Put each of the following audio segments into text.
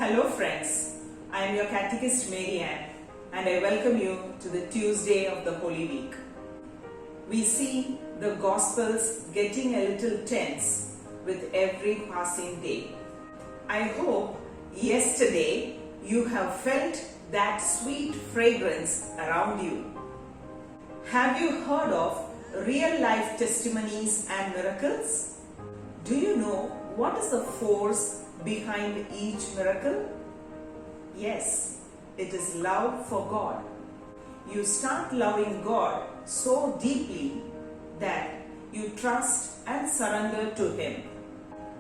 Hello friends, I am your catechist Maryann and I welcome you to the Tuesday of the Holy Week. We see the Gospels getting a little tense with every passing day. I hope yesterday you have felt that sweet fragrance around you. Have you heard of real life testimonies and miracles? Do you know what is the force behind each miracle? Yes, it is love for God. You start loving God so deeply that you trust and surrender to Him.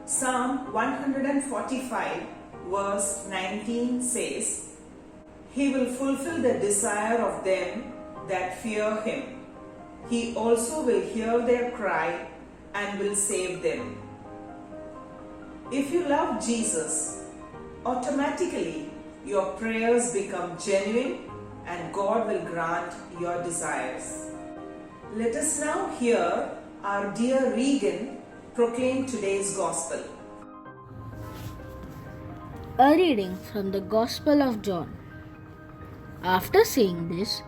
Psalm 145 verse 19 says, He will fulfill the desire of them that fear Him. He also will hear their cry and will save them. If you love Jesus, automatically your prayers become genuine and God will grant your desires. Let us now hear our Dear Reagan proclaim today's Gospel. A reading from the Gospel of John. After saying this,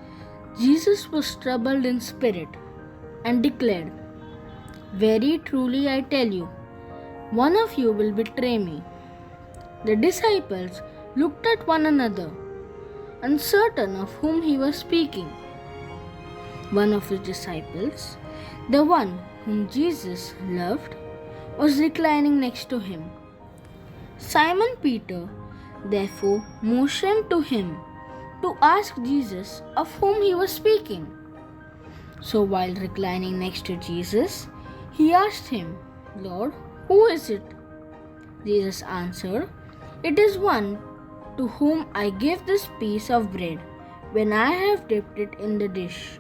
Jesus was troubled in spirit and declared, Very truly I tell you, one of you will betray me. The disciples looked at one another, uncertain of whom he was speaking. One of his disciples, the one whom Jesus loved, was reclining next to him. Simon Peter therefore motioned to him to ask Jesus of whom he was speaking. So while reclining next to Jesus, he asked him, Lord, who is it? Jesus answered, It is one to whom I give this piece of bread when I have dipped it in the dish.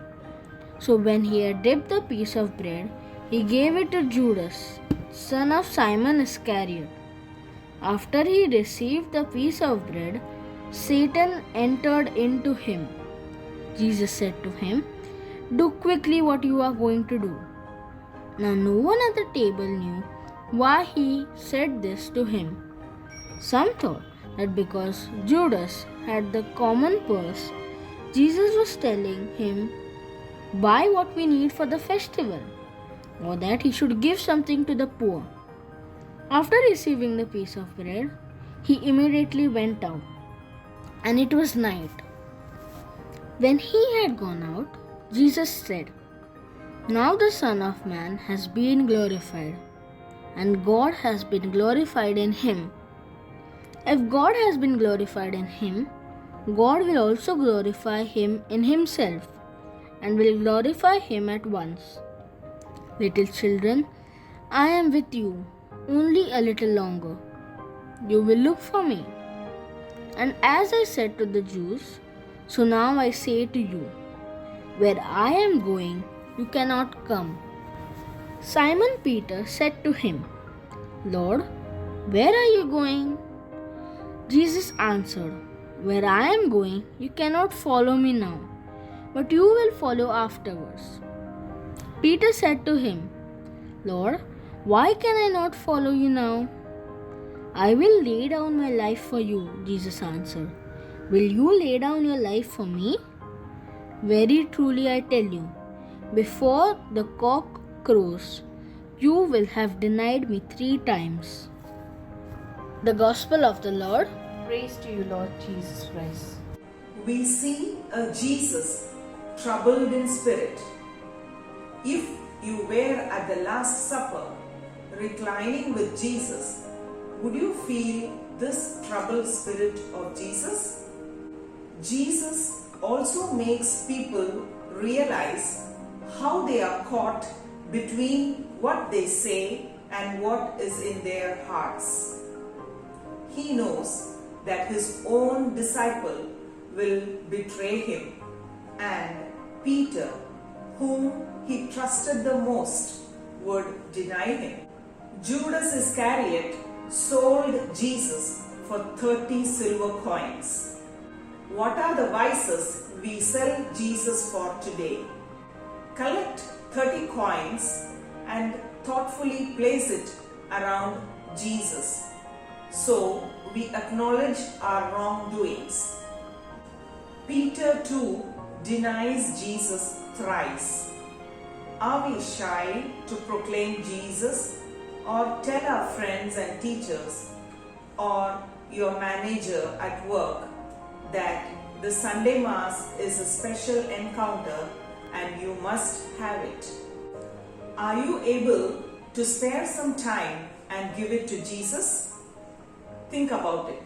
So when he had dipped the piece of bread, he gave it to Judas, son of Simon Iscariot. After he received the piece of bread, Satan entered into him. Jesus said to him, Do quickly what you are going to do. Now no one at the table knew why he said this to him. Some thought that because Judas had the common purse, Jesus was telling him, Buy what we need for the festival, or that he should give something to the poor. After receiving the piece of bread, he immediately went out, and it was night. When he had gone out, Jesus said, Now the Son of Man has been glorified, and God has been glorified in him. If God has been glorified in him, God will also glorify him in himself, and will glorify him at once. Little children, I am with you only a little longer. You will look for me. And as I said to the Jews, so now I say to you, where I am going, you cannot come. Simon Peter said to him, Lord, where are you going? Jesus answered, Where I am going, you cannot follow me now, but you will follow afterwards. Peter said to him, Lord, why can I not follow you now? I will lay down my life for you, Jesus answered. Will you lay down your life for me? Very truly I tell you, before the cock crows, you will have denied me 3 times. The Gospel of the Lord. Praise to you, Lord Jesus Christ. We see a Jesus troubled in spirit. If you were at the Last Supper, reclining with Jesus, would you feel this troubled spirit of Jesus? Jesus also makes people realize how they are caught between what they say and what is in their hearts. He knows that his own disciple will betray him, and Peter, whom he trusted the most, would deny him. Judas Iscariot sold Jesus for 30 silver coins. What are the vices we sell Jesus for today? Collect 30 coins and thoughtfully place it around Jesus. so we acknowledge our wrongdoings. Peter too denies Jesus thrice. Are we shy to proclaim Jesus or tell our friends and teachers or your manager at work that the Sunday Mass is a special encounter and you must have it? Are you able to spare some time and give it to Jesus? Think about it.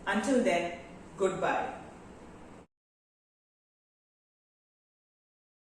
Until then, goodbye.